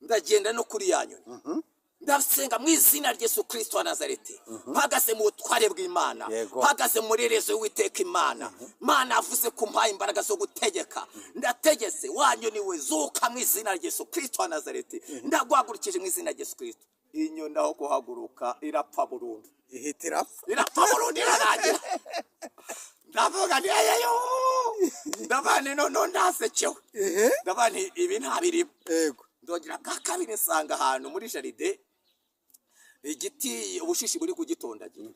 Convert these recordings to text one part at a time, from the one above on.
ndagenda no kuri yanyu ndasenga mu izina rya Yesu Kristo wa Nazareti mpagaze mu butware bw'Imana mpagaze muri rezo w'Iteka Imana Mana avuze kumpaye imbaraga zo gutegeka ndategetse wanyu niwe zuka mu izina rya Yesu Kristo wa Nazareti ndagwagurukije mu izina rya Yesu Kristo inyo ndaho kuhaguruka irapfa burundu irapfa burundu irarangira ndavuga ntiyeyo ndabane no ndasekewe ndabane ibi ntabirimo ndongera kakabiri nsanga ahantu muri jaride igiti ubushishi buri kugitondagira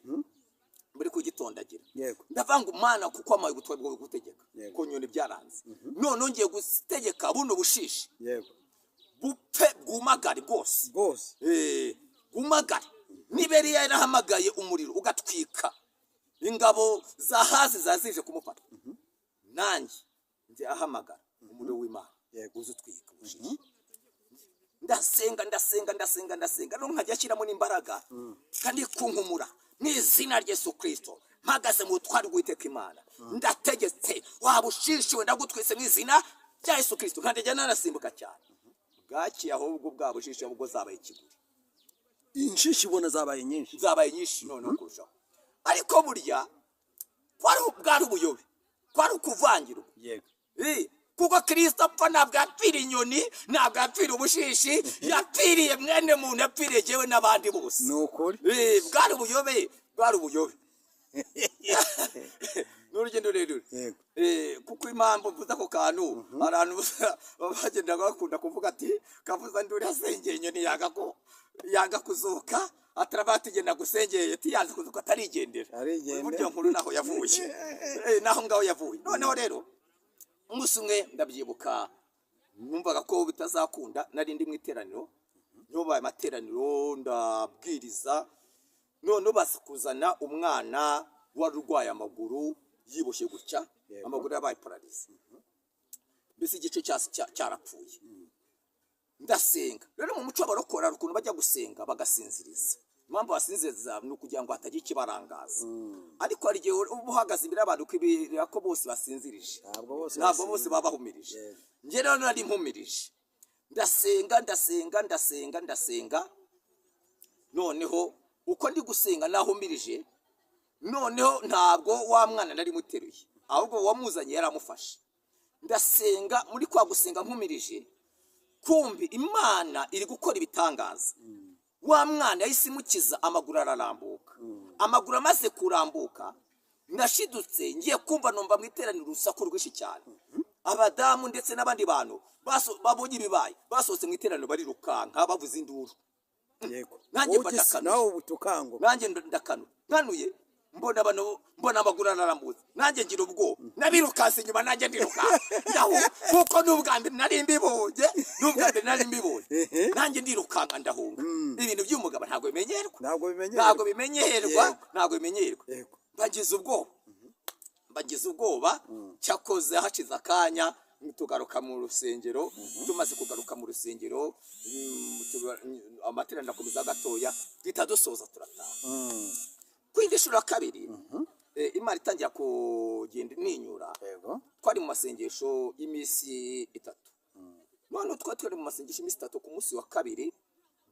ndavanga umwana kuko amaye gutwara bwo gutegeka ko nyone byaranze none ngiye gutegeka buno bushishi bupfe bwumagari bwose bwumagari niberi yarahamagaye umuriro ugatwika ingabo za hasi zazije kumufata nanjye nzi ahamagara umuriro w'Imana uzutwika ubushishi ndasenga no nkajya ashyiramo n'imbaraga kandi kunkumura n'izina rya Yesu Kristo mpagaze mu butware bw'Iteka Imana ndategetse wabushishiwe ndagutwise mu izina rya Yesu Kristo kandi njya narasimbuka cyane bwaki ahubwo bwa bushishi ahubwo zabaye ikiguri inshishi ibona zabaye nyinshi noneho kurushaho ariko burya bwari ubuyobe kwari ukuvangirwa kuko Kristo apfa ntabwo yapfiriye inyoni ntabwo yapfiriye ubushishi yapfiriye mwene muntu yapfiriye jewe n'abandi bose ni ukuri bwari ubuyobe n'urugendo rurerure kuko impamvu mvuze ako kantu abantu bagenda bakunda kuvuga ati kavuza nduri asengeye inyoni yanga kuzuka atarabatigenda gusengeye tiyanze kuzuka atarigendera buryo nkuru naho yavuye naho ngaho yavuye noneho rero umunsi umwe ndabyibuka numvaga ko bitazakunda nari ndi mu iteraniro nyobaye amateraniro ndabwiriza none basukuzana umwana warurwaye amaguru yiboshye gutya amaguru yabaye paralyse bisi igice cyarapfuye ndasenga rero mu muco barokora ukuntu bajya gusenga bagasinziriza impamvu basinziriza ni ukugira ngo hatagira ikibarangaza ariko hari igihe uba uhagaze imbere y'abantu ukibwira ko bose basinzirije ntabwo bose baba bahumirije njye rero nari mpumirije ndasenga noneho uko ndi gusenga nahumirije noneho ntabwo wa mwana nari muteruye ahubwo wamuzanye yaramufashe ndasenga muri kwa gusenga mpumirije kumbi Imana iri gukora ibitangaza wa mwana yahise imukiza amaguru ararambuka amaguru amaze kurambuka ndashidutse ngiye kumva numva mu iteraniro urusaku rwinshi cyane abadamu ndetse n'abandi bantu babonye ibibaye basohotse mu iteraniro barirukanka bavuza induru nanjye ndakanuye mbona amaguru ararambutse nanjye ngira ubwoba nabirukanse inyuma nanjye ndirukanka kuko n'ubwa mbere nari mbibonye nanjye ndirukanka ndahunga ibintu by'umugabo ntabwo bimenyerwa bagize ubwoba cyakoze hashize akanya tugaruka mu rusengero tumaze kugaruka mu rusengero amateraniro akomeza gatoya twita dusoza turataha kwindishura kabiri Imana itangira kugenda ninyura twari mu masengesho y'imisi 3 none twari mu masengesho y'imisi 3 ku munsi wa kabiri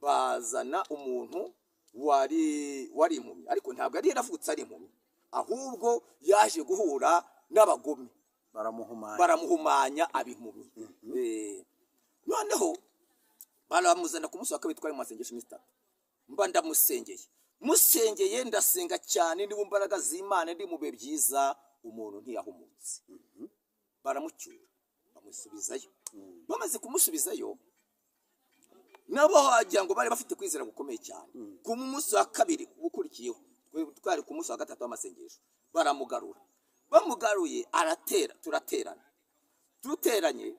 bazana umuntu wari impumyi ariko ntabwo yari yaravutse ari impumyi ahubwo yaje guhura n'abagome baramuhumanya abimpumyi noneho baramuzana ku munsi wa kabiri twari mu masengesho y'imisi 3 mba musengeye ndasenga cyane ndi mu mbaraga z'Imana ndi mu bihe byiza umuntu ntiyahumutse baramucyura bamusubizayo bamaze kumusubizayo nabo wagira ngo bari bafite kwizera gukomeye cyane ku munsi wa kabiri ukurikiyeho twari ku munsi wa gatatu w'amasengesho baramugarura bamugaruye turateranye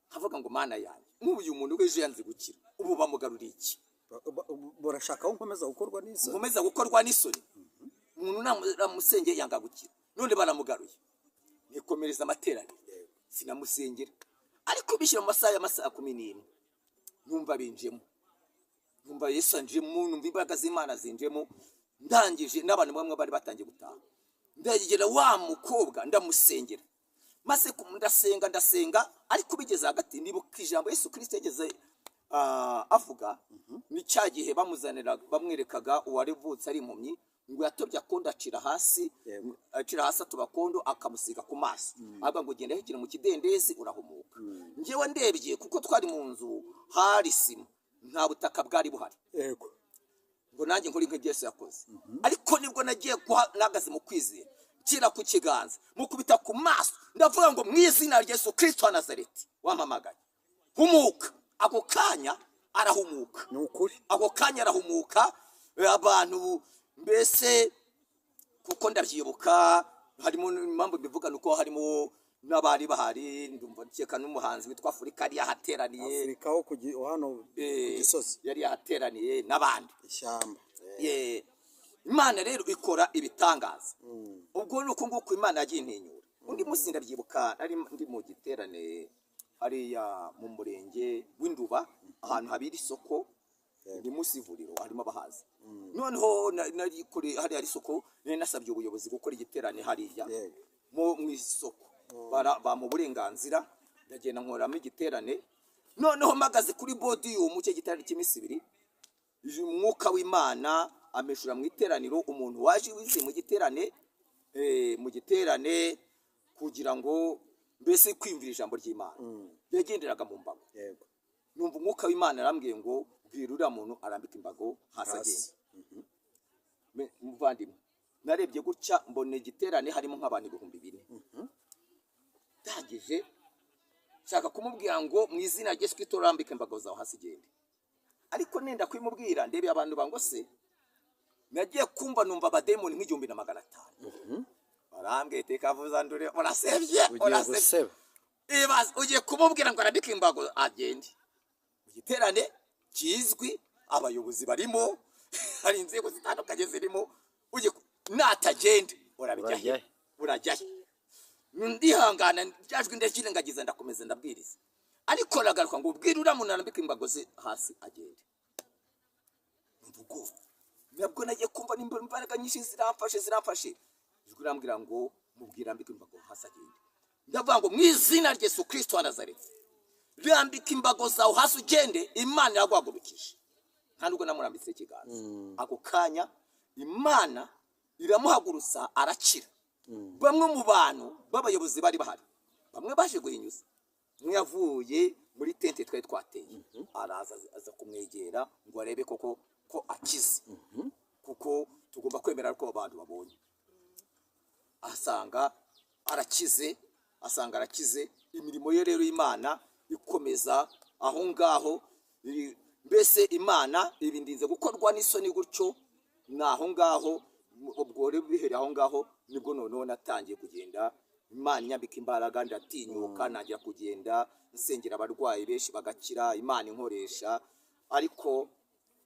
havuga ngo Mana yanjye nk'uyu muntu w'ejo yanze gukira ubu bamugaruriye iki barashaka nkomeza gukorwa n'isoni umuntu namusengeye yanga gukira none baramugaruye nikomereza amateraniro sinamusengera ariko bishyira mu masaha y'amasaha 11 numva binjemo numva Yesu anjemo numva imbaraga z'Imana zinjemo ndangije n'abantu bamwe bari batangiye gutaha ndagera wa mukobwa ndamusengera maze ndasenga ariko bigeze hagati nibuka ijambo Yesu Kristo yageze avuga ni cya gihe bamwerekaga uwarivutse ari impumyi ngo yatobye akondo acira hasi atuba akondo akamusiga ku maso avuga ngo genda hegera mu kidendezi urahumuka. Njyewe ndebye kuko twari mu nzu hari sima nta butaka bwari buhari, yego, ngo nanjye nkora nk'ibyo Yesu yakoze. Ariko nibwo nagiye nahagaze mu kwizera nshyira ku kiganza mukubita ku maso ndavuga ngo mu izina rya Yesu Kristo wa Nazareti wampamagaye humuka. Ako kanya arahumuka, ni ukuri, ako kanya arahumuka. Abantu mbese kuko ndabyibuka harimo impamvu mbivuga nuko harimo n'abari bahari, ndumva cyeka n'umuhanzi witwa Afurika yari yahateraniye, Afurika ho hano ku Gisozi yari yahateraniye n'abandi ishyamba. Imana rero ikora ibitangaza. Ubwo ni uko nguko Imana yagiye intinyura. Undi munsi ndabyibuka nari ndi mu giterane hariya mu murenge w'Induba ahantu habira isoko, ndi munsi ivuriro harimo abahazi. Noneho nari kuri hariya isoko nari nasabye ubuyobozi gukora igiterane hariya mu isoko, mu burenganzira ndagenda nkoramo igiterane. Noneho mpagaze kuri podium cyo giterane cy'iminsi ibiri, umwuka w'Imana ameshura mu iteraniro umuntu waje wize mu giterane kugira ngo mbese kwimvira ijambo ry'Imana. Yagenderaga mu mbago, numva umwuka w'Imana arambwiye ngo bwira uriya muntu arambika imbago hasi agenda. Muvandimwe narebye gutya mbone igiterane harimo nk'abantu 2,000. Ndagije shaka kumubwira ngo mu izina rya Yesu Kristo arambika imbago zawe hasi genda. Ariko nenda kwimubwira ndebe abantu bangose nagiye kumva numva abademoni nk'igihumbi na 500. Barambwiye tekavuza ndure urasebye ibaze ugiye kumubwira ngo arandike imbago agende. Igiterane kizwi abayobozi barimo hari inzego zitandukanye zirimo, ugiye natagende urajyahe ndihangana ryajwe ndakire ngagiza ndakomeza ndabwiriza. Ariko nagaruka ngo ubwire uriya muntu arambika imbago ze hasi agende. Ubwo nabwo nagiye kumva imbaraga nyinshi ziramfashe ijwi rambwira ngo mubwira ambika imbago hasi agende. Ndavuga ngo mu izina rya Yesu Kristo wa Nazareti rambika imbago zawe hasi ugende, Imana yaguhagurukije. Nta nubwo namurambitse ikiganza, ako kanya Imana iramuhagurutsa arakira. Bamwe mu bantu b'abayobozi bari bahari, bamwe baje guhinyuza, umwe yavuye muri tente twari twateye araza aza kumwegera ngo arebe koko ko akize, kuko tugomba kwemera ko abantu babonye. Asanga arakize. Imirimo ye rero Imana ikomeza aho ngaho. Mbese Imana ibindinze gukorwa n'isoni gutyo naho ngaho. Ubwo rero bihereye aho ngaho nibwo noneho natangiye kugenda Imana inyambika imbaraga ndatinyuka najya kugenda nsengera abarwayi benshi bagakira, Imana inkoresha. Ariko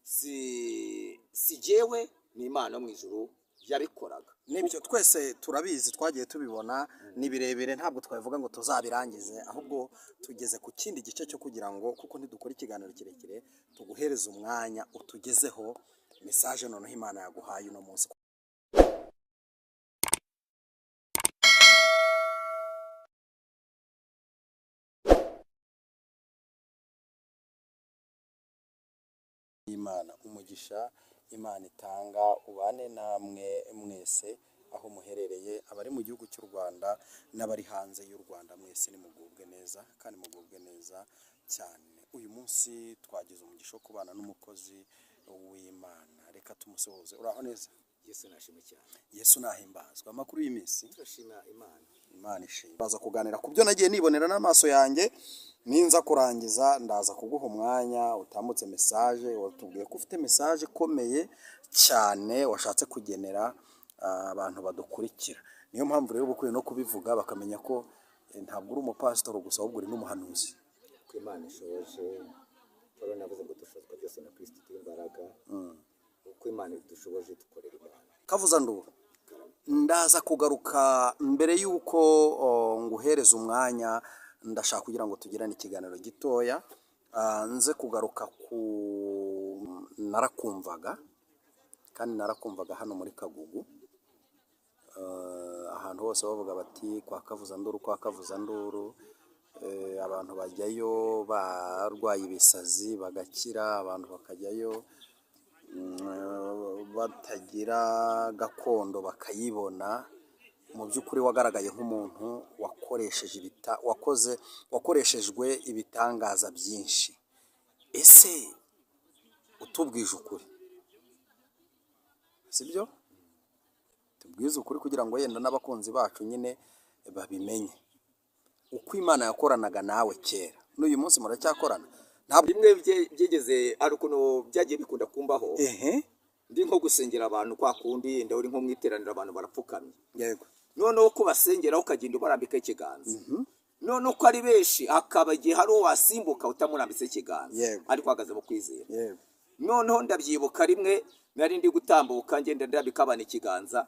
si jewe ni Imana mu ijuru yabikoraga. Nibyo twese turabizi, twagiye tubibona, ni birebire ntabwo twavuga ngo tuzabirangize, ahubwo tugeze ku kindi gice cyo kugira ngo kuko ntidukora ikiganiro kirekire tuguhereza umwanya utugezeho message noneho Imana yaguhaye uno munsi. Imana umugisha Imana itanga ubane namwe mwese aho muherereye, abari mu gihugu cy'u Rwanda n'abari hanze y'u Rwanda, mwese nimugubwe neza kandi mugubwe neza cyane. Uyu munsi twagize umugisha wo kubana n'umukozi w'Imana, reka tumusohoze. Uraho neza? Yesu nashimwe cyane. Yesu nahimbazwa. Amakuru y'iminsi turashima Imana ishimwe. Baza kuganira ku byo nagiye nibonera n'amaso yanjye, ninza kurangiza ndaza kuguha umwanya utambutse message. Watubwiye ko ufite message ikomeye cyane washatse kugenera abantu badukurikira. Niyo mpamvu rero bukwiye no kubivuga bakamenya ko ntabwo uri umupastor gusa, ahubwo uri n'umuhanuzi. Ko Imana ishoje Paulo navuze ngo dushozwa byose na Kristo imbaraga. Uko Imana idushoboje dukorera Imana. Kavuza nduru ndaza kugaruka mbere yuko nguhereza umwanya, ndashaka kugira ngo tugirane ikiganiro gitoya. Nze kugaruka ku narakumvaga hano muri Kagugu, ahantu hose bavuga bati kwa Kavuza nduru abantu bajyayo barwaye ibisazi bagakira, abantu bakajyayo batagira gakondo bakayibona. Mu by'ukuri wagaragaye nk'umuntu wakoreshejwe ibitangaza byinshi. Ese utubwije ukuri, sibyo? Tubwize ukuri kugira ngo yenda n'abakunzi bacu nyine babimenye uko Imana yakoranaga nawe kera, n'uyu munsi muracyakorana. Ntabwo bimwe byegeze ari ukuntu byagiye bikunda kumbaho. Ndi nko gusengera abantu kwa kundi nda uri nko mwiteranira abantu barapfukamye. Yego. Noneho ko basengera ukagenda ubarambika ikiganza. Noneho ko ari benshi akaba igihe hari uwo wasimbuka utamurambitse ikiganza, ariko ahagaze mu kwizera. Yego. Noneho ndabyibuka rimwe nari ndi gutambuka ngenda ndabika abana ikiganza,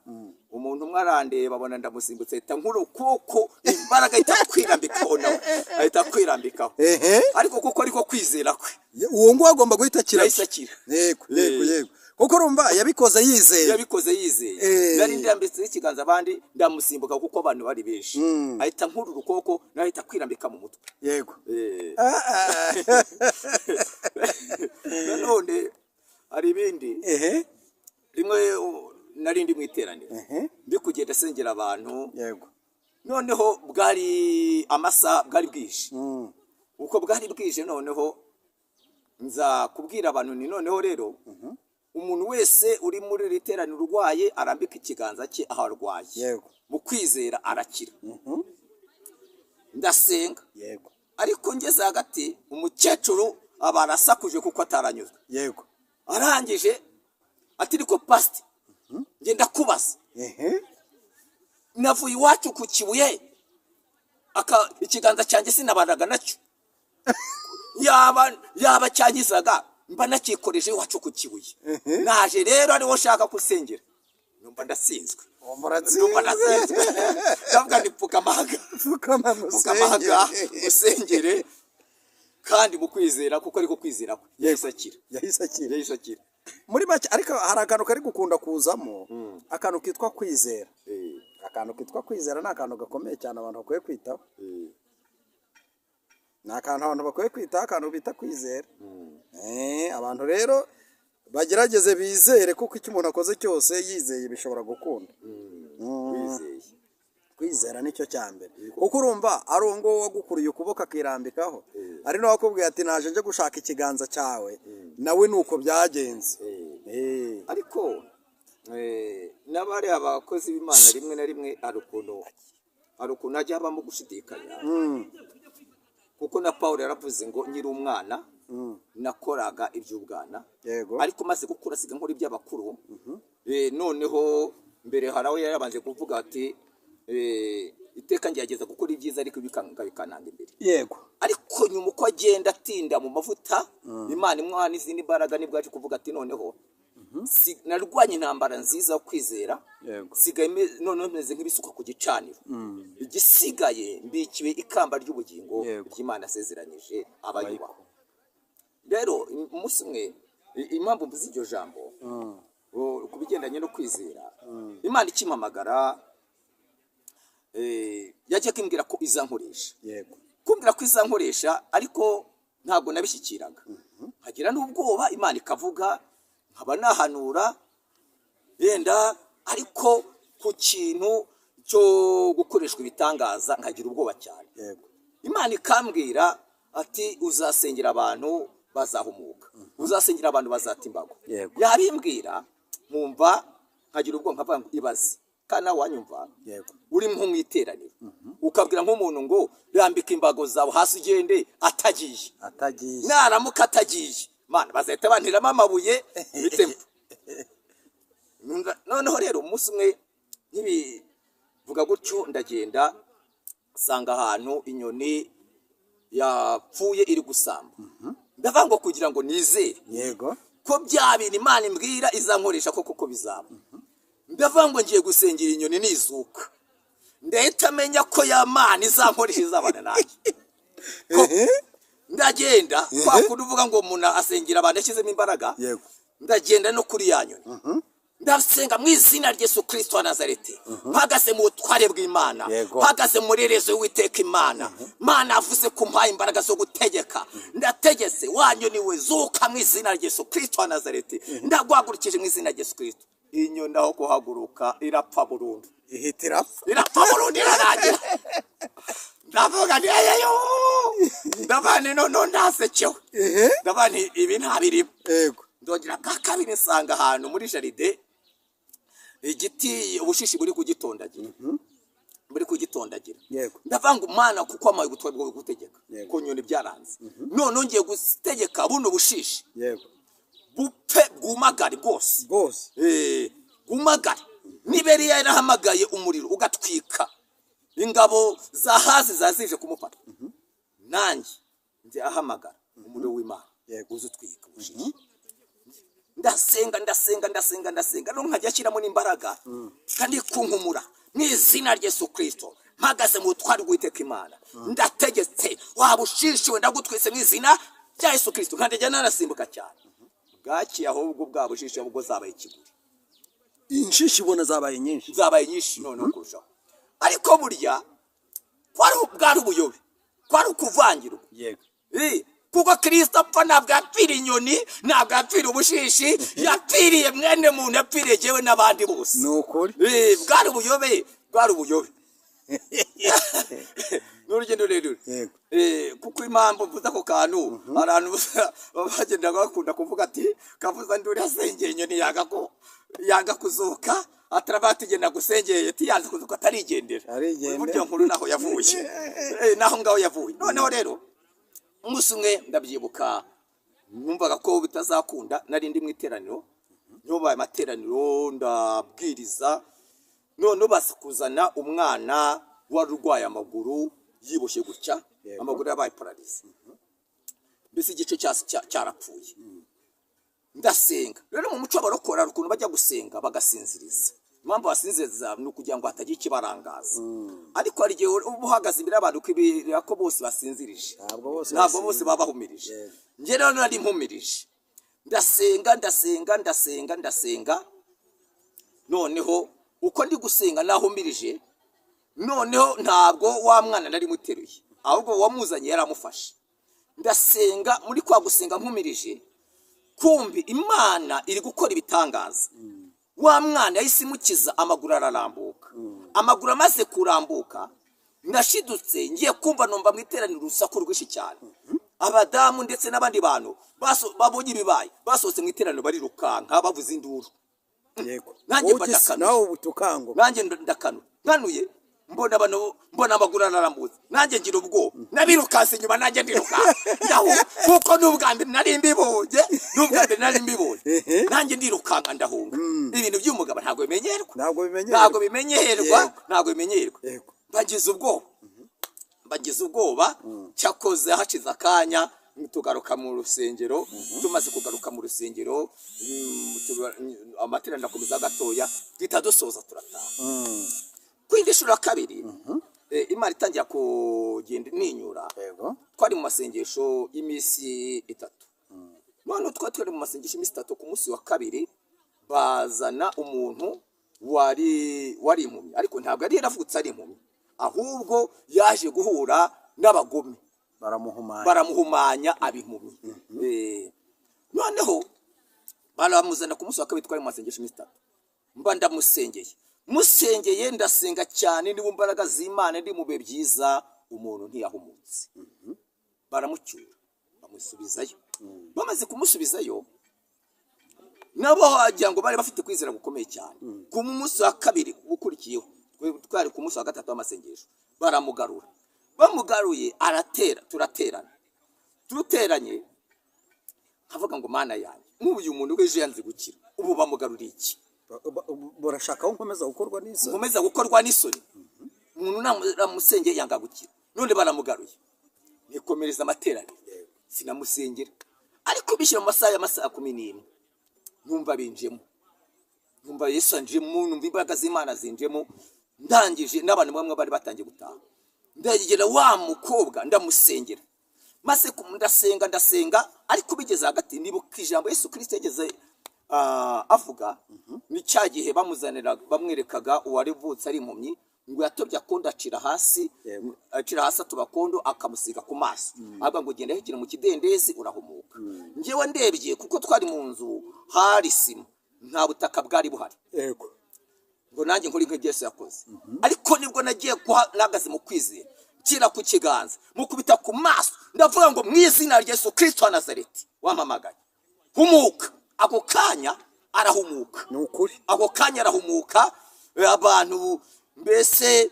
umuntu umwe arandeba abona ndamusimbutse ahita nk'urukoko imbaraga ahita kwirambikaho nawe ahita kwirambikaho. Ariko kuko ariko kwizera kwe uwo ngo agomba guhita akira. Yego. Kuko urumva yabikoze yizeye. Nari ndambitse ikiganza abandi ndamusimbuka kuko abantu bari benshi, ahita nk'urukoko nawe ahita kwirambika mu mutwe. Yego. None hari ibindi. Rimwe nari ndi mu iteraniro ndi kugenda asengera abantu. Yego. Noneho bwari amasa bwari bwije. Uko bwari bwije noneho nza kubwira abantu ni noneho rero umuntu wese uri muri riteraniro urwaye arambika ikiganza cye aho arwaye. Yego. Mu kwizera arakira. Ndasenga. Yego. Ariko ngeze hagati umukecuru abarasakuje kuko ataranyuzwe. Yego. Arangije ati riko pastor ngenda kubaza. Navuye iwacu ku Kibuye ikiganza cyanjye sinabanaga nacyo. yaba cyangizaga mba nakikoreje iwacu ku Kibuye. Naje rero ariwo shaka kusengera. Numva ndasinzwe. Ndavuga nipfuka amahaga usengere kandi mu kwizera kuko ariko kwizera kwe yahise akira. Muri make ariko hari akantu kari gukunda kuzamo, akantu kitwa kwizera. Akantu kitwa kwizera ni akantu gakomeye cyane abantu bakwiye kwitaho. Ni akantu abantu bakwiye kwitaho, akantu bita kwizera. Abantu rero bagerageze bizere kuko icyo umuntu akoze cyose yizeye bishobora gukunda. Kwizera nicyo cyambere. Kuko urumva ari ngo wagukuriye ukuboko akirambikaho, ari no wakubwiye ati naje nje gushaka ikiganza cyawe, nawe nuko byagenze. Ariko n'abari abakozi b'Imana rimwe na rimwe ari ukuntu ajya habamo gushidikanya. Kuko na Paulo yaravuze ngo nyiri umwana nakoraga iby'ubwana. Ariko maze gukura siga nkora iby'abakuru. Noneho mbere haraho yarabanje kuvuga ati iteka ngerageza gukora ibyiza ariko bikananga imbere. Yego. Ariko nyuma uko agenda atinda mu mavuta Imana imwana izindi mbaraga nibwaje kuvuga ati noneho narwanye intambara nziza yo kwizera. Sigaye noneho meze nk'ibisuka ku gicaniro. Igisigaye mbikiwe ikamba ry'ubugingo ry'Imana asezeranyije abayubaha. Rero umunsi umwe impamvu mvuze iryo jambo ku bigendanye no kwizera, Imana ikimpamagara yajya kimbwira ko izankoresha. Kumbwira ko izankoresha ariko ntabwo nabishyikiraga. Hagira n'ubwoba Imana ikavuga nkaba nahanura yenda ariko ku kintu cyo gukoreshwa ibitangaza nkagira ubwoba cyane. Imana ikambwira ati uzasengera abantu bazahumuka, uzasengera abantu bazatimbago. Yabimbwira mwumva nkagira ubwoba nkavuga ngo ibaze kana wanyumva. Uri nko mwiteraniro ukabwira nk'umuntu ngo rambika imbago zawe hasi ugende atagiye. Naramuka atagiye Mana bazahita bantiramo amabuye bitempo. Noneho rero umunsi umwe ntibivuga gutyo ndagenda sanga ahantu inyoni yapfuye iri gusamba. Ndavuga ngo kugira ngo nizere ko bya bintu Imana imbwira izankoresha koko bizaba. Ndavuga ngo ngiye gusengera inyoni nizuka ndahita amenya ko ya Mana izankoresha izabana nanjye. Ndagenda kwa kuvuga ngo umuntu asengera abantu ashyizemo imbaraga. Ndagenda no kuri ya nyoni ndasenga mu izina rya Yesu Kristo wa Nazareti, mpagaze mu butware bw'Imana, mpagaze muri rezo y'Uwiteka Imana. Mana avuze ko mpaye imbaraga zo gutegeka, ndategetse wanyu niwe zuka mu izina rya Yesu Kristo wa Nazareti. Ndagwagurukije mu izina rya Yesu Kristo. Inyoni aho guhaguruka irapfa burundu, irapfa burundu, irarangira. Ndavuga nti ayeyo, ndabane none ndasekewe, ndabane ibi ntabirimo. Ndongera bwa kabiri nsanga ahantu muri jaride igiti ubushishi buri kugitondagira, buri kugitondagira. Ndavanga Umana kuko amaye ubutware bwo gutegeka ko nyoni byaranze. None ngiye gutegeka buno bushishi bupfe bwumagare bwose, bwumagare. Niberiya yarahamagaye umuriro ugatwika, ingabo zahazi zazije kumufata. Nanjye nzi ahamagara umuriro w'Imana uzutwika ubushishi. Ndasenga no nkajya ashyiramo n'imbaraga kandi kunkumura mu izina rya Yesu Kristo. Mpagaze mu butware bw'Uwiteka Imana, ndategetse wabushishiwe ndagutwise mu izina rya Yesu Kristo. Nkandejya narasimbuka cyane, bwaki ahubwo bwabushishi ahubwo zabaye ikiguri. Inshishi ubona zabaye nyinshi, none kurushaho. Ariko burya bwari ubuyobe, kwari ukuvangirwa. Kuko Kristo apfa ntabwo yapfira inyoni, ntabwo yapfira ubushishi, yapfiriye mwene muntu, yapfiriye jewe n'abandi bose. Nukuri bwari ubuyobe. N'urugendo rurerure. Kuko impamvu mvuze ako kantu, abantu bagenda bakunda kuvuga ati kavuza nduri asengeye inyoni yanga kuzuka, atarabatigenda gusengeye tiyanze kuzuka atarigendera. Buryo nkuru naho yavuye, naho ngaho yavuye. Noneho rero umunsi umwe ndabyibuka, numvaga ko bitazakunda, nari ndi mu iteraniro, nyobaye amateraniro ndabwiriza. None basakuzana umwana wari urwaye amaguru, yiboshye gutya, amaguru yabaye paralize, mbese igice cyarapfuye. Ndasenga rero mu muco w'abarokora ukuntu bajya gusenga bagasinziriza. Impamvu basinziriza ni ukugira ngo hatagira ikibarangaza. Ariko hari igihe uba uhagaze imbere y'abantu ukibwira ko bose basinzirije, ntabwo bose baba bahumirije. Njye rero nari mpumirije, ndasenga. Noneho uko ndi gusenga nahumirije, noneho ntabwo wa mwana nari muteruye, ahubwo wamuzanye yaramufashe. Ndasenga, muri kwa gusenga mpumirije, kumbi Imana iri gukora ibitangaza. Wa mwana yahise imukiza, amaguru ararambuka. Amaguru amaze kurambuka, nashidutse ngiye kumva numva mu iteraniro urusaku rwinshi cyane. Abadamu ndetse n'abandi bantu babonye ibibaye basohotse mu iteraniro barirukanka bavuza induru. Nanjye ndakanuye, mbona amaguru ararambutse, nanjye ngira ubwoba, nabirukanse inyuma nanjye ndirukanka. Kuko n'ubwa mbere nari mbibonye, nanjye ndirukanka ndahunga. Ibintu by'umugabo ntabwo bimenyerwa. Bagize ubwoba, cyakoze hacize akanya tugaruka mu rusengero. Tumaze kugaruka mu rusengero, amateraniro akomeza gatoya, duhita dusoza turataha. Kwindi shura kabiri, Imana itangira kugenda ninyura. Twari mu masengesho y'imisi 3. None twari mu masengesho y'imisi 3, ku munsi wa kabiri bazana umuntu wari impumyi, ariko ntabwo yari yaravutse ari impumyi, ahubwo yaje guhura n'abagome baramuhumanya abimpumyi. Noneho baramuzana ku munsi wa kabiri, twari mu masengesho y'imisi 3. Mba musengeye ndasenga cyane, ndi mu mbaraga z'Imana, ndi mu bihe byiza. Umuntu ntiyahumutse, baramucyura bamusubizayo. Bamaze kumusubizayo, nabo wagira ngo bari bafite kwizera gukomeye cyane. Ku munsi wa kabiri ukurikiyeho, twari ku munsi wa gatatu w'amasengesho, bamugaruye aratera, turuteranye havuga ngo Mana yanjye, nk'uyu muntu w'ejo yanze gukira, ubu bamugaruriye iki? Barashaka ko nkomeza gukorwa n'isoni. Umuntu namusengeye yanga gukira, none baramugaruye. Nikomereza amateraniro, sinamusengera. Ariko bishyira mu masaha 11, numva binjemo, numva Yesu anjemo, numva imbaraga z'Imana zinjemo. Ndangije n'abantu bamwe bari batangiye gutaha, ndagera wa mukobwa ndamusengera, maze ndasenga. Ariko bigeze hagati, nibuka ijambo Yesu Kristo yageze avuga ni cya gihe bamwerekaga uwarivutse ari impumyi ngo yatobye akondo acira hasi atubakondo akamusiga ku maso avuga ngo genda hekera mu kidendezi urahumuka. Njyewe ndebye kuko twari mu nzu hari sima nta butaka bwari buhari, yego, ngo nanjye nkora inka Yesu yakoze. Ariko nibwo nagiye nagaze mu kwizera nshyira ku kiganza mukubita ku maso ndavuga ngo mu izina rya Yesu Kristo wa Nazareti wampamagaye humuka. Ako kanya arahumuka, ni ukuri, ako kanya arahumuka. Abantu mbese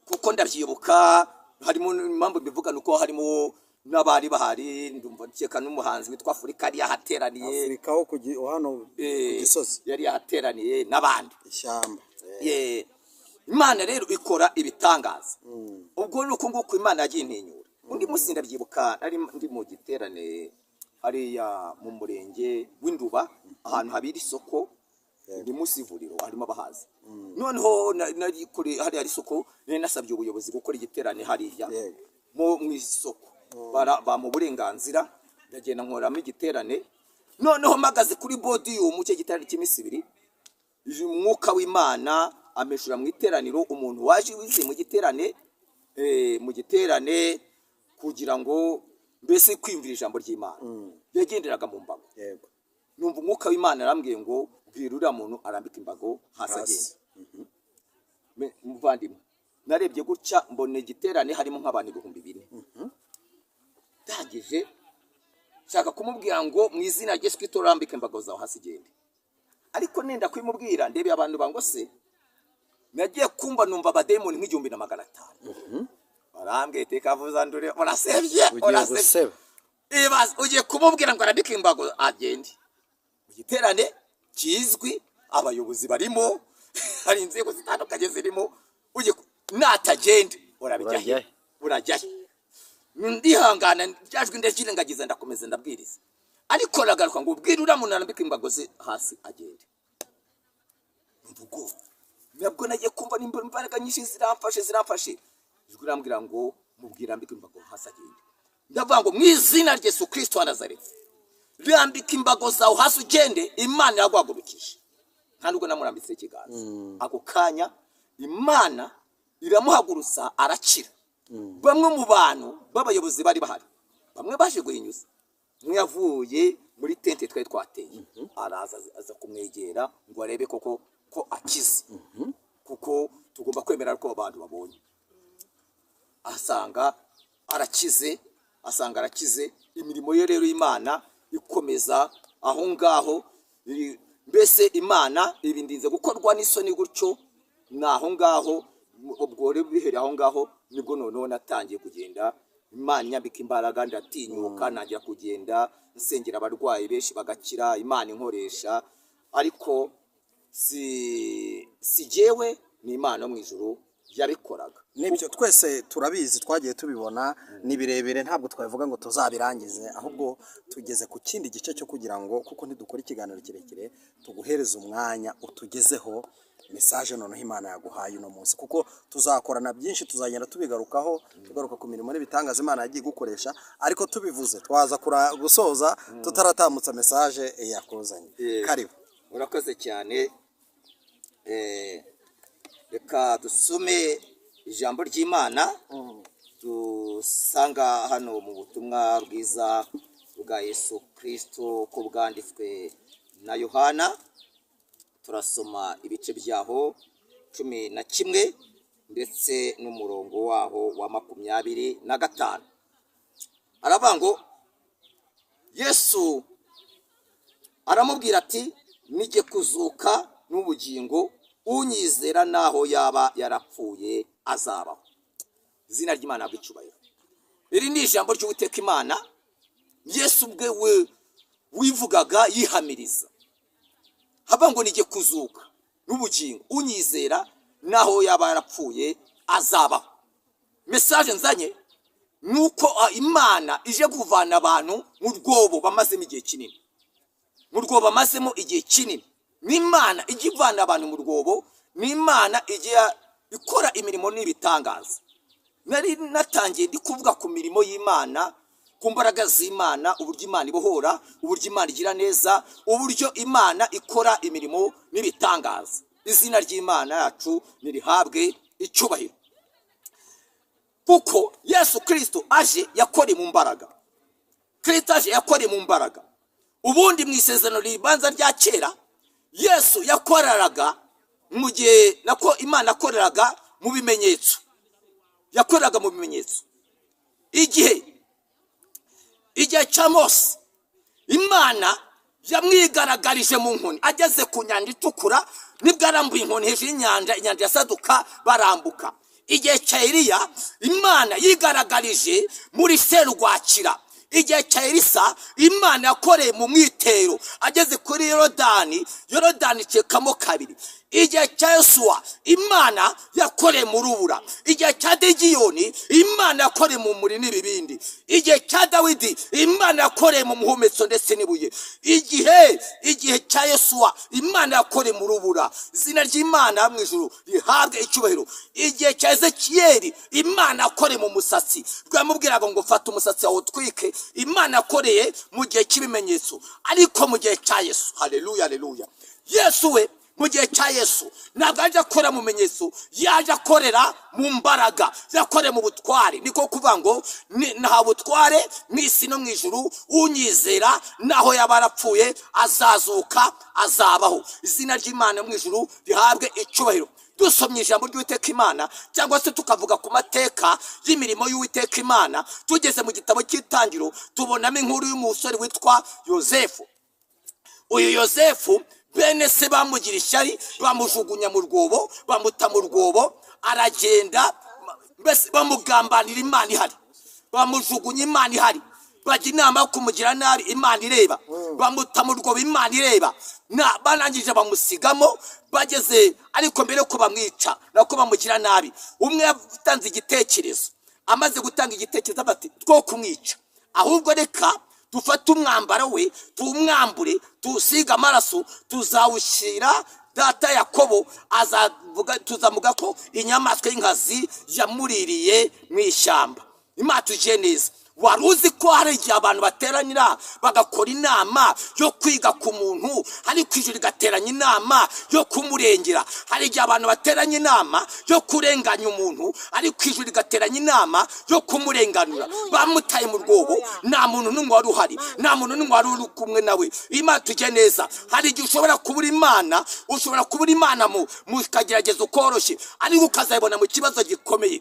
kuko ndabyibuka harimo impamvu mbivuga nuko harimo n'abari bahari, ndumva cyeka n'umuhanzi witwa Afurika yari yahateraniye, Afurika ho hano ku Gisozi yari yahateraniye n'abandi ishyamba. Imana rero ikora ibitangaza. Ubwo nuko nguko Imana yagiye intinyura. Undi munsi ndabyibuka ndi mu giterane hariya mu murenge w'Induba ahantu habira isoko, ndi munsi y'ivuriro harimo abahazi. Noneho nari kuri hariya isoko nari nasabye ubuyobozi gukora igiterane hariya mu isoko, mu burenganzira ndagenda nkoramo igiterane. Noneho mpagaze kuri podium cyo giterane cy'iminsi ibiri, umwuka w'Imana ameshura mu iteraniro umuntu waje wize mu giterane kugira ngo mbese kwimvira ijambo ry'Imana. Yagenderaga mu mbago, yego, numva umwuka w'Imana arambwiye ngo bwira uriya muntu arambika imbago hasi agenda. Muvandimwe narebye gutya mbone igiterane harimo nk'abantu 4,000. Ndangije shaka kumubwira ngo mu izina rya Yesu Kristo arambika imbago zawe hasi gende. Ariko nenda kwimubwira ndebe abantu bango se nagiye kumva numva abademoni nk'igihumbi500. Barambwiye tekavuza ndure urasebye. Ugiye kumubwira ngo arambike imbago agende. Igiterane kizwi abayobozi barimo hari inzego zitandukanye zirimo, ugiye natagende urajyahe. Ndihangana ryajwe ndajirengagiza ndakomeza ndabwiriza. Ariko nagaruka ngo ubwira uriya muntu arambika imbago ze hasi agende. Mvugo nabwo nagiye kumva imbaraga nyinshi ziramfashe. Ijwi rambwira ngo mubwira ambika imbago hasi agende. Ndavuga ngo mu izina rya Yesu Kristo wa Nazareti rambika imbago zawe hasi ugende. Imana yagwagurukije nta nubwo namurambitse ikiganza. Ako kanya Imana iramuhagurutsa arakira. Bamwe mu bantu b'abayobozi bari bahari, bamwe baje guhinyuza, umwe yavuye muri tente twari twateye araza aza kumwegera ngo arebe koko ko akize, kuko tugomba kwemera ko abantu babonye. Asanga arakize. Imirimo ye rero Imana ikomeza aho ngaho. Mbese Imana ibindinze gukorwa n'isoni gutyo naho ngaho. Ubwo rero bihere aho ngaho nibwo noneho natangiye kugenda Imana nyambika imbaraga ndatinyuka najya kugenda nsengera abarwayi benshi bagakira, Imana inkoresha. Ariko si jewe ni Imana mu ijuru yabikoraga. Nibyo twese turabizi, twagiye tubibona, ni birebire ntabwo twavuga ngo tuzabirangize, ahubwo tugeze ku kindi gice cyo kugira ngo kuko ntidukora ikiganiro kirekire tuguhereza umwanya utugezeho message noneho Imana yaguhaye uno munsi, kuko tuzakorana byinshi, tuzagenda tubigarukaho, tugaruka ku mirimo n'ibitangaza Imana yagiye gukoresha. Ariko tubivuze twaza gusoza tutaratambutsa message yakuzanye. Karibu. Urakoze cyane. Reka dusome ijambo ry'Imana dusanga hano mu butumwa bwiza bwa Yesu Kristo ko bwanditswe na Yohana. Turasoma ibice byaho 11 ndetse n'umurongo waho wa 25. Aravuga ngo Yesu aramubwira ati nijye kuzuka n'ubugingo, unyizera naho yaba yarapfuye azabaho. Izina ry'Imana bw'icubahiro. Iri ni ijambo ry'Uwiteka Imana. Yesu ubwe wivugaga yihamiriza, haba ngo nijye kuzuka n'ubugingo, unyizera naho yaba yarapfuye azabaho. Message nzanye nuko Imana ije kuvana abantu mu rwobo bamazemo igihe kinini. Mu rwobo bamazemo igihe kinini. N'Imana ije ivana abantu mu rwobo, n'Imana ije ikora imirimo n'ibitangaza. Nari natangiye ndi kuvuga ku mirimo y'Imana ku mbaraga z'Imana, uburyo Imana ibohora, uburyo Imana igira neza, uburyo Imana ikora imirimo n'ibitangaza. Izina ry'Imana yacu nirihabwe icyubahiro. Kuko Yesu Kristo aje yakoreye mu mbaraga. Kristo aje yakoreye mu mbaraga. Ubundi mu isezerano ribanza rya kera Yesu yakoreraga mu gihe nako Imana yakoreraga mu bimenyetso. Yakoreraga mu bimenyetso. Igihe cya Mose Imana yamwigaragarije mu nkoni ageze ku nyanja itukura, nibwo arambuye inkoni hejuru y'inyanja, inyanja yasaduka barambuka. Igihe cya Eliya Imana yigaragarije muri serwakira. Igihe cya Elisa Imana yakoreye mu mwitero ageze kuri Yorodani icekamo kabiri. Igihe cya Yosuwa Imana yakoreye mu rubura. Igihe cya Gideyoni Imana yakoreye mu muri n'ibibindi. Igihe cya Dawidi Imana yakoreye mu muhumetso ndetse n'ibuye. Igihe cya Yosuwa Imana yakoreye mu rubura. Izina ry'Imana mu ijuru rihabwe icyubahiro. Igihe cya Ezekiyeli Imana yakoreye mu musatsi, rwamubwiraga ngo fata umusatsi wawe utwike. Imana yakoreye mu gihe cy'ibimenyetso. Ariko mu gihe cya Yesu, haleluya haleluya, Yesu we mu gihe cya Yesu ntabwo aje akora mu bimenyetso, yaje akorera mu mbaraga, yakoreye mu butware. Niko kuvuga ngo nta butware mu isi no mu ijuru, unyizera naho yaba arapfuye azazuka azabaho. Izina ry'Imana mu ijuru rihabwe icyubahiro. Dusomye ijambo ry'Uwiteka Imana cyangwa se tukavuga ku mateka y'imirimo y'Uwiteka Imana, tugeze mu gitabo cy'Itangiriro tubonamo inkuru y'umusore witwa Yosefu. Uyu Yosefu bene se bamugira ishyari, bamujugunya mu rwobo, bamuta mu rwobo, aragenda, mbese bamugambanira Imana ihari, bamujugunya Imana ihari, bajya inama yo kumugira nabi Imana ireba, bamuta mu rwobo Imana ireba, barangije bamusigamo. Bageze ariko mbere ko bamwica nako bamugira nabi, umwe yatanze igitekerezo. Amaze gutanga igitekerezo bati two kumwica, ahubwo reka dufate umwambaro we tumwambure, tusiga amaraso, tuzawushyira data Yakobo, tuzavuga ko inyamaswa y'inkazi yamuririye mu ishyamba. Imana tuje neza. Wari uzi ko hari igihe abantu bateranira bagakora inama yo kwiga ku muntu, hari kwijuru gateranya inama yo kumurengera. Hari igihe abantu bateranya inama yo kurenganya umuntu, ari kwijuru gateranya inama yo kumurenganura. Bamutaye mu rwobo, nta muntu n'umwe wari uhari, nta muntu n'umwe wari uri kumwe nawe. Imana tuje neza. Hari igihe ushobora kubura Imana mu kagerageza ukoroshye, ariko ukazayibona mu kibazo gikomeye.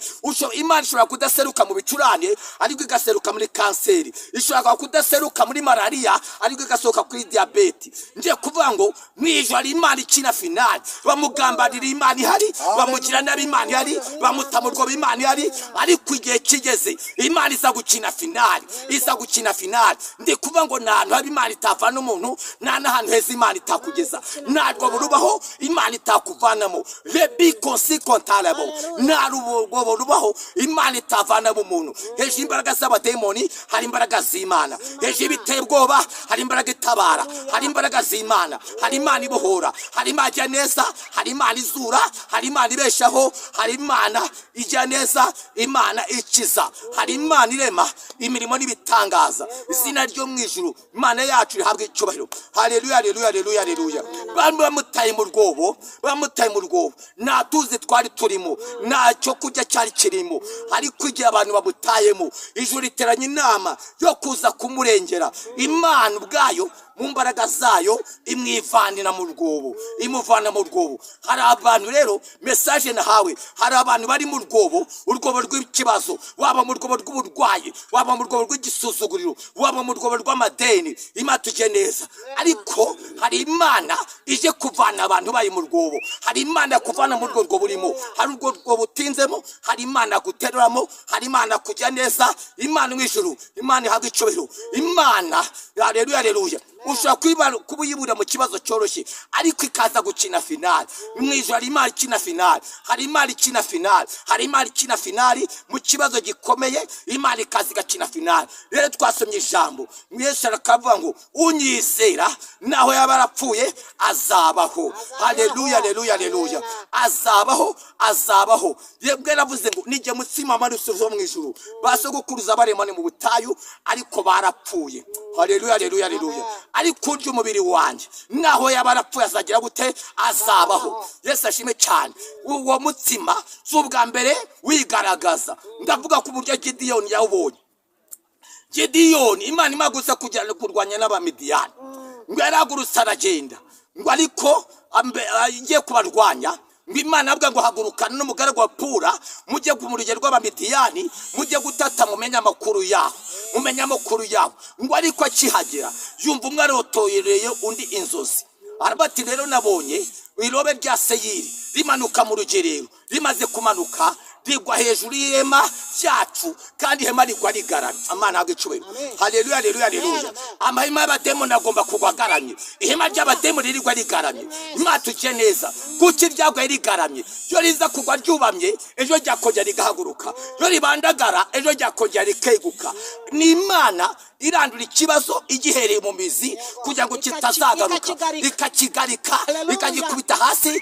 Imana ishobora kudaseruka mu bicurane, ariko igaseruka muri kanseri. Ishobora kudaseruka muri malaria, ariko igasohoka kuri diabete. Nje kuvuga ngo mwijwe ari Imana ikina finale. Bamugambanira Imana ihari, bamugira nabi Imana ihari, bamuta mu rwobo Imana ihari, ariko igihe kigeze Imana iza gukina finale, iza gukina finale. Ndi kuvuga ngo nta hantu Imana itavana umuntu, nta n'ahantu heza Imana itakugeza, nta rwobo rubaho Imana itakuvanamo. Rebi konsi kontarabo, nta rwobo rubaho Imana itavanamo umuntu. Hejuru imbaraga z'abademoni hari imbaraga z'Imana, hejuru ibiteye ubwoba hari imbaraga itabara, hari imbaraga z'Imana, hari Imana ibohora, hari Imana ijya neza, hari Imana izura, hari Imana ibeshaho, hari Imana ijya neza, Imana ikiza, hari Imana irema imirimo n'ibitangaza. Izina ryo mu ijuru Imana yacu rihabwe icyubahiro. Haleluya haleluya haleluya haleluya. Bamutaye mu rwobo, bamutaye mu rwobo, nta tuzi twari turimo, nta cyo kurya cyari kirimo, ariko igihe abantu bamutayemo ijuru riteranya inama yo kuza kumurengera. Imana ubwayo mu mbaraga zayo imwivanira mu rwobo, imuvana mu rwobo. Hari abantu rero message nahawe, hari abantu bari mu rwobo, urwobo rw'ikibazo, waba mu rwobo rw'uburwayi, waba mu rwobo rw'igisuzuguriro, waba mu rwobo rw'amadeni. Imana tuje neza. Ariko hari Imana ije kuvana abantu bari mu rwobo, hari Imana kuvana mu rwobo burimo, hari urwo rwobo utinzemo, hari Imana guteruramo, hari Imana kujya neza. Imana mu ijuru, Imana ihabwe icyubahiro. Imana haleluya haleluya. ushobora kuba uyibura mu kibazo cyoroshye ariko ikaza gukina finali. Mu ijoro hari imana ikina finali, hari imana ikina finali, hari imana ikina finali mu kibazo gikomeye, imana ikaza igakina finali. Rero twasomye ijambo Yesu arakavuga ngo unyizera naho yaba arapfuye azabaho. Haleluya, haleluya, haleluya. Azabaho. Yebwe navuze ngo nijye mutsima amaraso zo mu ijuru, basogokuruza baremane mu butayu ariko barapfuye. Haleluya, haleluya, haleluya. Ariko urya umubiri wanjye naho yaba arapfuye azagira gute? Azabaho. Yesu ashime cyane. Uwo mutsima z'ubwa mbere wigaragaza. Ndavuga ku buryo Gideyoni yawubonye. Gideyoni Imana imaguse kujyana kurwanya n'abamidiyani, ngo yaragurutse aragenda, ngo ariko agiye kubarwanya, ngo Imana avuga ngo hagurukana n'umugaragu wa Pura mujye ku murugero rw'abamidiyani, mujye gutata mumenya amakuru yabo. Ngo ariko akihagera yumva umwe arotoyereye undi inzozi, arabati rero nabonye irobe rya Seyiri rimanuka mu rugerero, rimaze kumanuka rigwa hejuru y'ihema ryacu, kandi ihema rigwa rigaramye. Amana agicubero. Haleluya, haleluya, haleluya. Amahema y'abademoni agomba kugwa agaramye, ihema ry'abademoni rigwa rigaramye. Mwatuje neza kuki ryagwa rigaramye, yo riza kugwa ryubamye ejo ryakongera rigahaguruka, yo ribandagara ejo ryakongera rikeguka. Ni Imana irandura ikibazo igihereye mu mizi kugira ngo kitazagaruka, ikakigarika, ikagikubita hasi,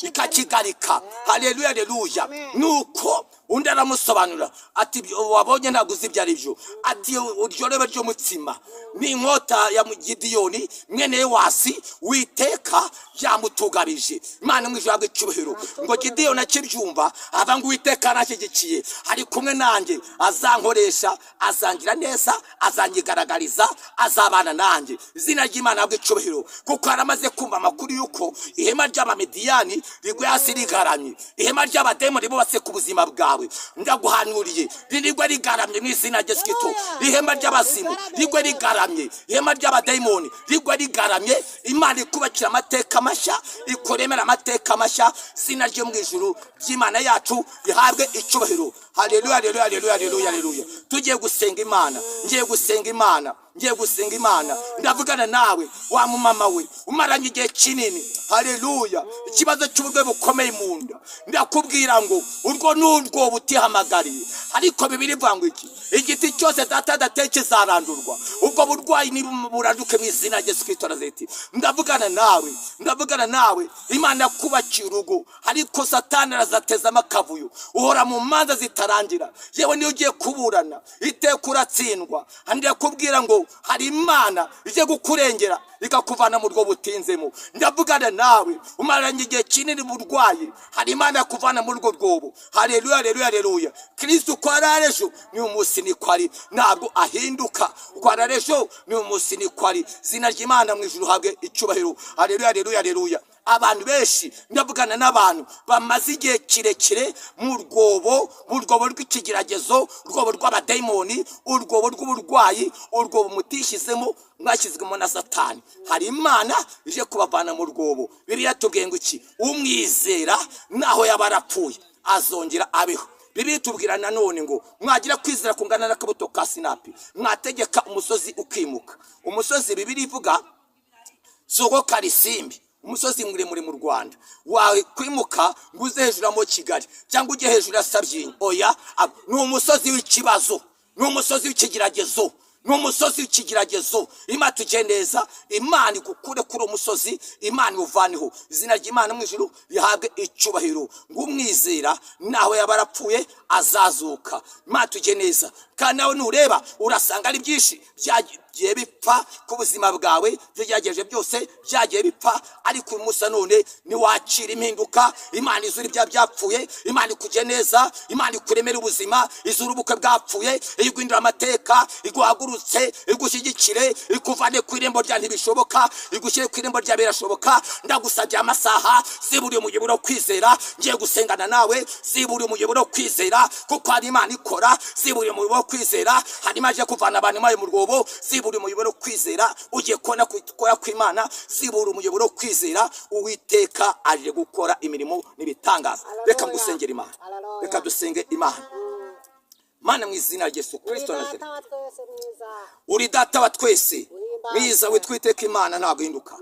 ikakigarika. Haleluya, haleluya. Nuko undi aramusobanura ati wabonye ntabwo uzi ibyo ari byo, ati uryo rebe ry'umutsima ni inkota ya Gideyoni mwene Yowasi Uwiteka yamutugabije. Imana mu ijuru yabwe icyubahiro. Ngo Gideyoni akibyumva ava ngo Uwiteka arashyigikiye, ari kumwe nanjye, azankoresha, azangira neza, azanyigaragariza, azabana nanjye. Izina ry'Imana yabwe icyubahiro. Kuko aramaze kumva amakuru yuko ihema ry'abamidiyani rigwe hasi rigaramye, ihema ry'abademoni bubatse ku buzima bwawe. Ndaguhanuriye ririgwe rigaramye mu izina rya Yesu Kristo. Ihema ry'abazimu rigwe rigaramye, ihema ry'abademoni rigwe rigaramye. Imana ikubakira amateka mashya, ikoremera amateka mashya. Izina ryo mu ijuru ry'Imana yacu rihabwe icyubahiro. Haleluya, haleluya, haleluya, haleluya, haleluya. Tugiye gusenga Imana, ngiye gusenga Imana. Ndavugana nawe wa mumama we umaranye igihe kinini. Haleluya. Ikibazo cy'uburwayi bukomeye mu nda, ndakubwira ngo urwo n'urwo butihamagariye, ariko Bibiliya ivuga ngo iki? Igiti cyose data adateye kizarandurwa. Ubwo burwayi ni buraduke mu izina rya Yesu Kristo Nazareti. Ndavugana nawe Imana yakubakiye urugo, ariko Satani arazatezamo akavuyo, uhora mu manza zitarangira. Yewe niyo ugiye kuburana iteka uratsindwa. Ndakubwira ngo hari Imana ije gukurengera ikakuvana mu rwo butinzemo. Ndavugana nawe umaranye igihe kinini burwayi, hari Imana yakuvana mu rwo rwobo. Haleluya, haleluya, haleluya. Kristo uko ararejo ni umunsi niko ari, ntabwo ahinduka. Uko ararejo ni umunsi niko ari. Izina ry'Imana mu ijuru habwe icyubahiro. Haleluya, haleluya, haleluya. Abantu benshi ndavugana n'abantu bamaze igihe kirekire mu rwobo rw'ikigeragezo, urwobo rw'abadayimoni, urwobo rw'uburwayi, urwobo mutishyizemo, mwashyizwemo na Satani. Hari Imana ije kubavana mu rwobo. Bibiliya tubwiye ngo iki? Umwizera naho yaba arapfuye azongera abeho. Bibiliya tubwira nanone ngo mwagira kwizera kungana n'akabuto ka sinapi, mwategeka umusozi ukimuka. Umusozi Bibiliya ivuga Sogo Karisimbi, umusozi muremure mu Rwanda. Wawe kwimuka nguze hejuru mo Kigali cyangwa ujye hejuru ya Sabyinyo, oya, ni umusozi w'ikibazo, ni umusozi w'ikigeragezo, ni umusozi w'ikigeragezo. Imana tugendeza, Imana ikukure kuri umusozi, Imana uvaneho. Izina ry'Imana mu ijuru rihabwe icyubahiro. Ngo umwizera nawe yaba arapfuye azazuka. Imana tugendeza, kandi nawe nureba urasanga ari byinshi byagiye bipfa ku buzima bwawe, byagejeje byose byagiye bipfa, ariko uyu munsi none ni wakira impinduka. Imana izura ibya byapfuye, Imana ikugeneza, Imana ikuremera ubuzima, izura ubukwe bwapfuye, iguhindura amateka, iguhagurutse, igushyigikire, ikuvane ku irembo rya ntibishoboka, igushyire ku irembo rya birashoboka. Ndagusabye amasaha ziburiye umuyoboro wo kwizera, ngiye gusengana nawe, ziburiye umuyoboro wo kwizera, kuko hari Imana ikora. Ziburiye umuyoboro wo kwizera, hanyuma aje kuvana abantu maye mu rwobo. Ziburiye umuyoboro wo kwizera, ugiye kubona gukora kw'Imana. Ziburiye umuyoboro wo kwizera, Uwiteka aje gukora imirimo n'ibitangaza. Reka ngusengera Imana, reka dusenge Imana. Mana mu izina rya Yesu Kristo Nazareti, uri data wa twese, mwiza witwiteka imana ntabwo hinduka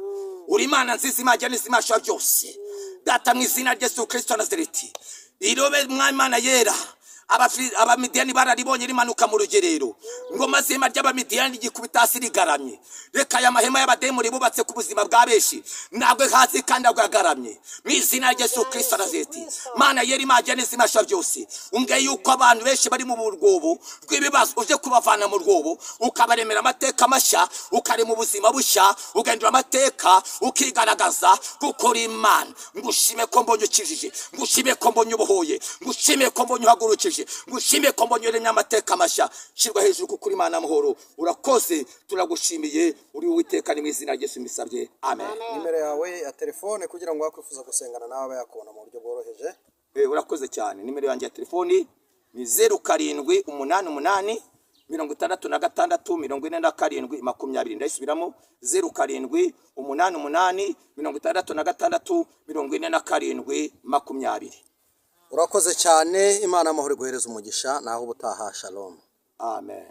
uri imana nziza imajya n'izimasha byose data mu izina rya Yesu Kristo Nazareti irobe mw'Imana yera abamidiyani bararibonye rimanuka mu rugerero ngo maze ihema ry'abamidiyani gikubita hasi rigaramye reka aya mahema y'abademoni bubatse ku buzima bwa benshi ntabwo hasi kandi agaramye mu izina rya Yesu Kristo Nazareti mana yera imajya n'izimasha byose unge yuko abantu benshi bari mu burwobo rw'ibibazo uje kubavana mu rwobo ukabaremera amateka mashya ukari mu buzima bushya ugendera amateka ukigaragaza gukora imana ngushime ko mbonye ukijije ngushime ko mbonye ubohoye ngushime ko mbonye uhagurukije ngushime ko mbonye uremye amateka mashya shirwa hejuru kuko uri imana amahoro urakoze turagushimiye uri uwiteka ni mu izina rya Yesu misabye amen. Nimero yawe ya telefone kugira ngo wakwifuza gusengana nawe bayakubona mu buryo bworoheje. Urakoze cyane. Nimero yanjye ya telefoni ni 0788 66 47 20 ndayisubiramo 0788 66 47 20. Urakoze cyane, Imana amahoro iguhereza umugisha naho ubutaha. Shalom. Amen.